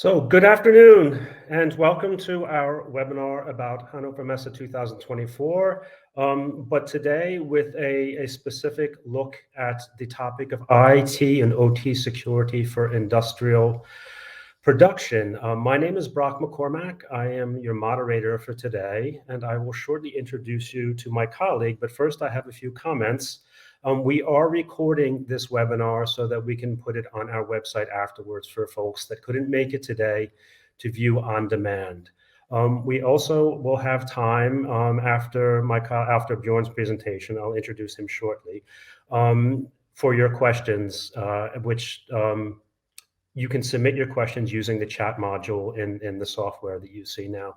So, good afternoon and welcome to our webinar about Hannover Messe 2024. But today with a specific look at the topic of IT and OT security for industrial production. My name is Brock McCormack. I am your moderator for today, and I will shortly introduce you to my colleague. But first, I have a few comments. We are recording this webinar so that we can put it on our website afterwards for folks that couldn't make it today to view on demand. We also will have time after Bjorn's presentation. I'll introduce him shortly for your questions, which you can submit your questions using the chat module in the software that you see now.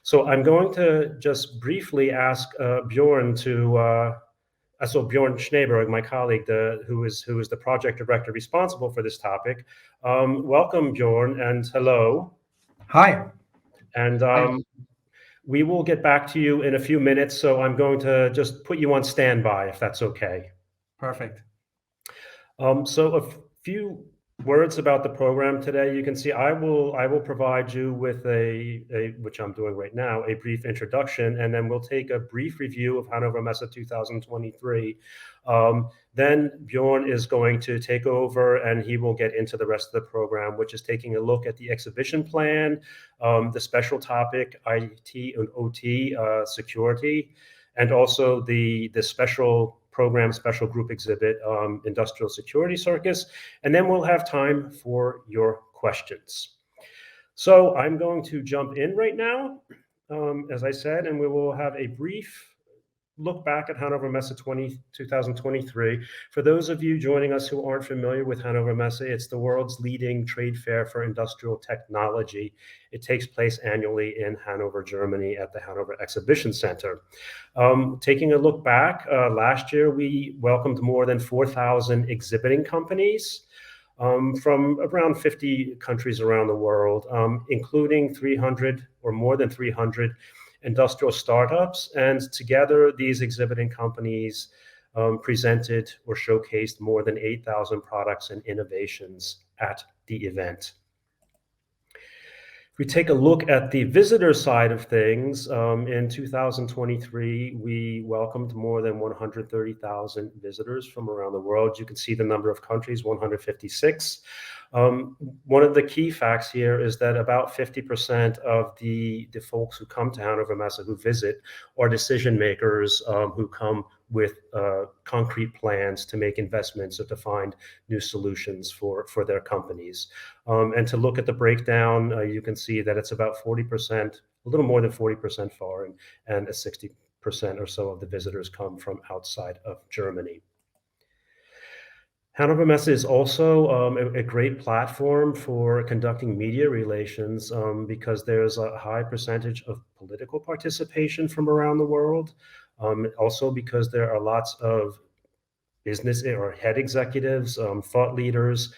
So I'm going to just briefly ask Bjorn to. So Bjorn Schneeberg, my colleague, who is the project director responsible for this topic. Welcome, Bjorn, and hello. Hi. And we will get back to you in a few minutes, so I'm going to just put you on standby, if that's okay. Perfect. So a few words about the program today. You can see I will provide you with which I'm doing right now, a brief introduction, and then we'll take a brief review of Hannover Messe 2023. Then Bjorn is going to take over and he will get into the rest of the program, which is taking a look at the exhibition plan, the special topic, IT and OT security, and also the special program, special group exhibit, Industrial Security Circus, and then we'll have time for your questions. So I'm going to jump in right now, as I said, and we will have a brief look back at Hannover Messe 2023. For those of you joining us who aren't familiar with Hannover Messe, it's the world's leading trade fair for industrial technology. It takes place annually in Hanover, Germany at the Hanover Exhibition Center. Taking a look back, last year we welcomed more than 4,000 exhibiting companies from around 50 countries around the world, including 300 or more than 300 industrial startups, and together these exhibiting companies presented or showcased more than 8,000 products and innovations at the event. If we take a look at the visitor side of things, in 2023, we welcomed more than 130,000 visitors from around the world. You can see the number of countries, 156. One of the key facts here is that about 50% of the folks who come to Hannover Messe, who visit, are decision makers who come with concrete plans to make investments or to find new solutions for their companies. And to look at the breakdown, you can see that it's about 40%, a little more than 40% foreign, and 60% or so of the visitors come from outside of Germany. Hannover Messe is also a great platform for conducting media relations because there's a high percentage of political participation from around the world. Also because there are lots of business or head executives, thought leaders,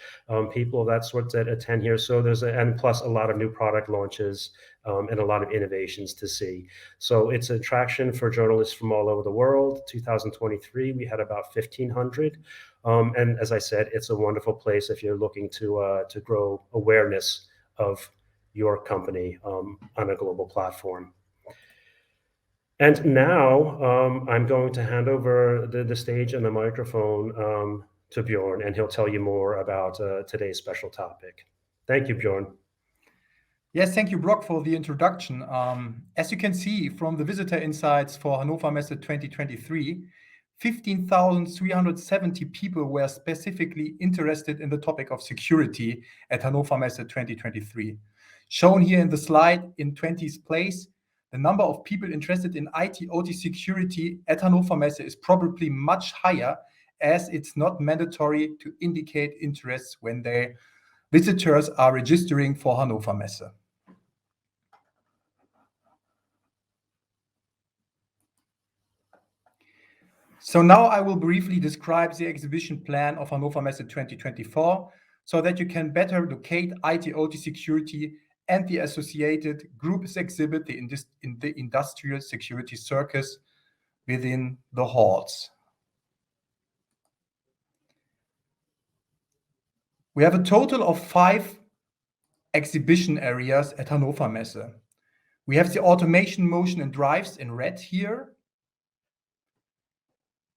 people of that sort that attend here. So and plus a lot of new product launches and a lot of innovations to see. So it's an attraction for journalists from all over the world. 2023, we had about 1,500. And as I said, it's a wonderful place if you're looking to grow awareness of your company on a global platform. And now I'm going to hand over the stage and the microphone to Bjorn, and he'll tell you more about today's special topic. Thank you, Bjorn. Yes, thank you, Brock, for the introduction. As you can see from the visitor insights for Hannover Messe 2023, 15,370 people were specifically interested in the topic of security at Hannover Messe 2023. Shown here in the slide in 20th place, the number of people interested in IT/OT security at Hannover Messe is probably much higher, as it's not mandatory to indicate interest when their visitors are registering for Hannover Messe. So now I will briefly describe the exhibition plan of Hannover Messe 2024 so that you can better locate IT/OT security and the associated groups exhibit in the Industrial Security Circus within the halls. We have a total of 5 exhibition areas at Hannover Messe. We have the automation, motion, and drives in red here,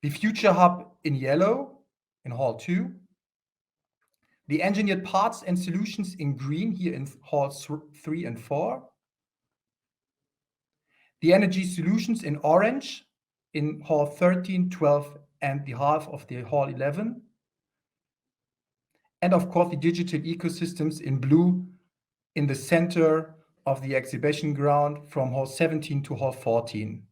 the Future Hub in yellow in Hall 2, the engineered parts and solutions in green here in Halls 3 and 4, the energy solutions in orange in Hall 13, 12, and the half of the Hall 11, and of course the digital ecosystems in blue in the center of the exhibition ground from Hall 17 to Hall 14.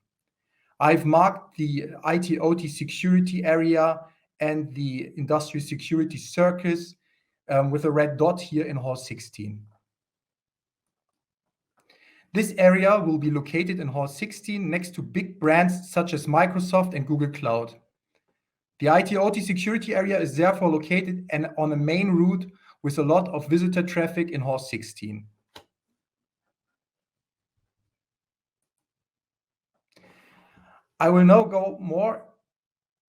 I've marked the IT/OT security area and the industrial security circus with a red dot here in Hall 16. This area will be located in Hall 16 next to big brands such as Microsoft and Google Cloud. The IT/OT security area is therefore located on a main route with a lot of visitor traffic in Hall 16. I will now go more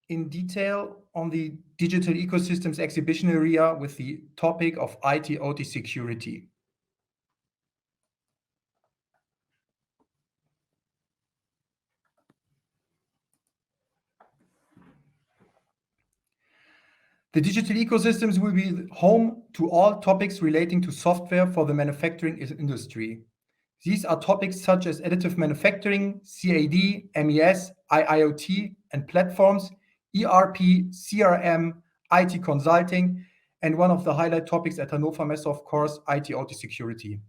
in detail on the digital ecosystems exhibition area with the topic of IT/OT security. The digital ecosystems will be home to all topics relating to software for the manufacturing industry. These are topics such as additive manufacturing, CAD, MES, IIoT, and platforms, ERP, CRM, IT consulting, and one of the highlight topics at Hannover Messe, of course, IT/OT security.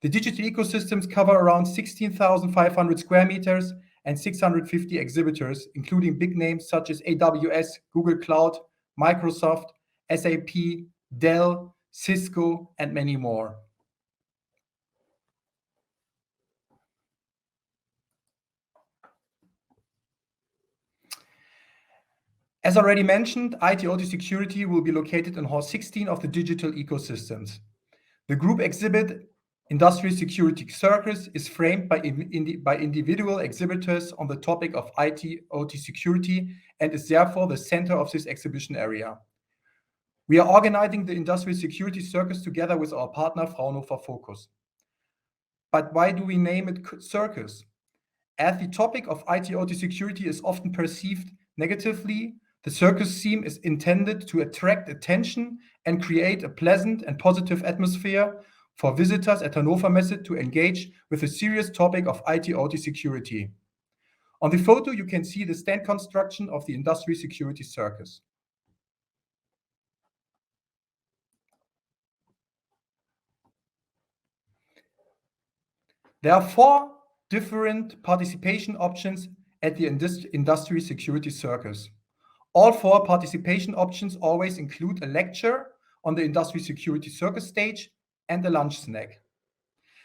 The digital ecosystems cover around 16,500 square meters and 650 exhibitors, including big names such as AWS, Google Cloud, Microsoft, SAP, Dell, Cisco, and many more. As already mentioned, IT/OT security will be located in Hall 16 of the digital ecosystems. The group exhibit Industrial Security Circus is framed by individual exhibitors on the topic of IT/OT security and is therefore the center of this exhibition area. We are organizing the Industrial Security Circus together with our partner Fraunhofer Focus. But why do we name it Circus? As the topic of IT/OT security is often perceived negatively, the circus theme is intended to attract attention and create a pleasant and positive atmosphere for visitors at Hannover Messe to engage with the serious topic of IT/OT security. On the photo, you can see the stand construction of the Industrial Security Circus. There are 4 different participation options at the Industrial Security Circus. All 4 participation options always include a lecture on the Industrial Security Circus stage and a lunch snack.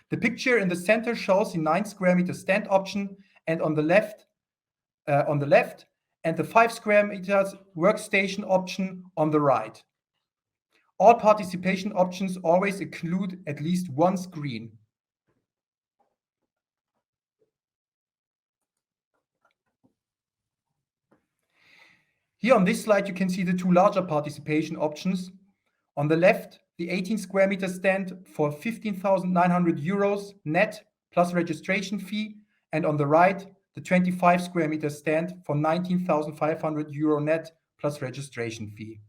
The picture in the center shows the 9 square meter stand option, and on the left, and the 5 square meters workstation option on the right. All participation options always include at least 1 screen. Here on this slide, you can see the 2 larger participation options. On the left, the 18 square meter stand for 15,900 euros net plus registration fee, and on the right, the 25 square meter stand for 19,500 euro net plus registration fee.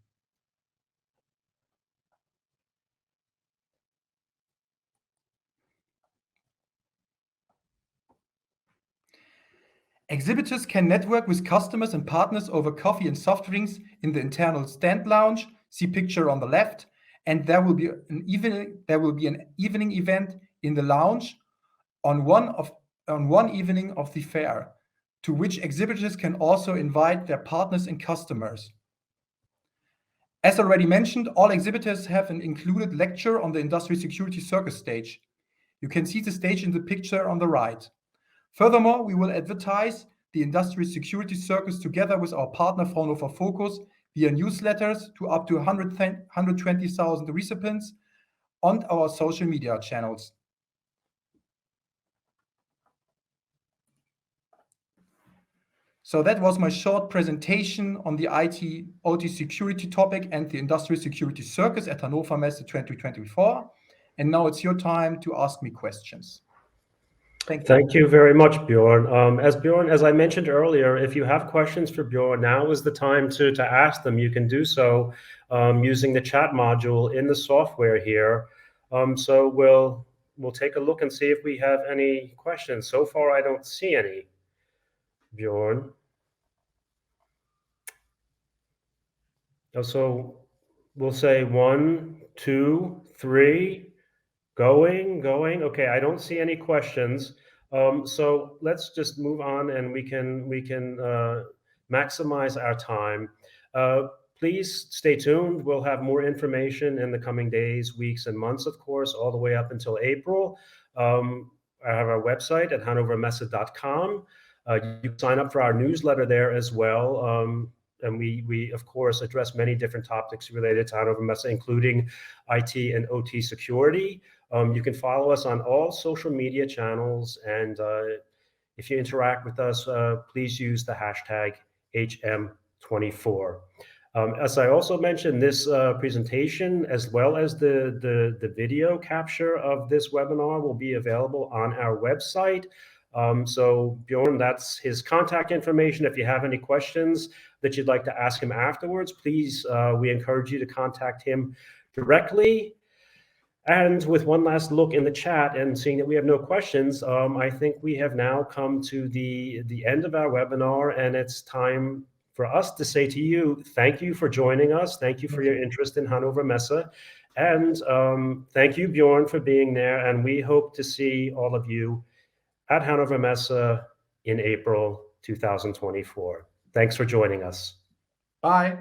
Exhibitors can network with customers and partners over coffee and soft drinks in the internal stand lounge. See picture on the left, and there will be an evening event in the lounge on one evening of the fair, to which exhibitors can also invite their partners and customers. As already mentioned, all exhibitors have an included lecture on the Industrial Security Circus stage. You can see the stage in the picture on the right. Furthermore, we will advertise the Industrial Security Circus together with our partner Fraunhofer Focus via newsletters to up to 120,000 recipients on our social media channels. So that was my short presentation on the IT/OT security topic and the Industrial Security Circus at Hannover Messe 2024. And now it's your time to ask me questions. Thank you. Thank you very much, Bjorn. As I mentioned earlier, if you have questions for Bjorn, now is the time to ask them. You can do so using the chat module in the software here. So we'll take a look and see if we have any questions. So far, I don't see any, Bjorn. So we'll say 1, 2, 3. Going. Okay, I don't see any questions. So let's just move on, and we can maximize our time. Please stay tuned. We'll have more information in the coming days, weeks, and months, of course, all the way up until April. I have our website at HANNOVERMESSE.com. You can sign up for our newsletter there as well. And we of course address many different topics related to Hannover Messe, including IT and OT security. You can follow us on all social media channels, and if you interact with us, please use the hashtag HM24. As I also mentioned, this presentation, as well as the video capture of this webinar, will be available on our website. So Bjorn, that's his contact information. If you have any questions that you'd like to ask him afterwards, please, we encourage you to contact him directly. And with one last look in the chat and seeing that we have no questions, I think we have now come to the end of our webinar, and it's time for us to say to you, thank you for joining us. Thank you for your interest in Hannover Messe. And thank you, Bjorn, for being there. And we hope to see all of you at Hannover Messe in April 2024. Thanks for joining us. Bye.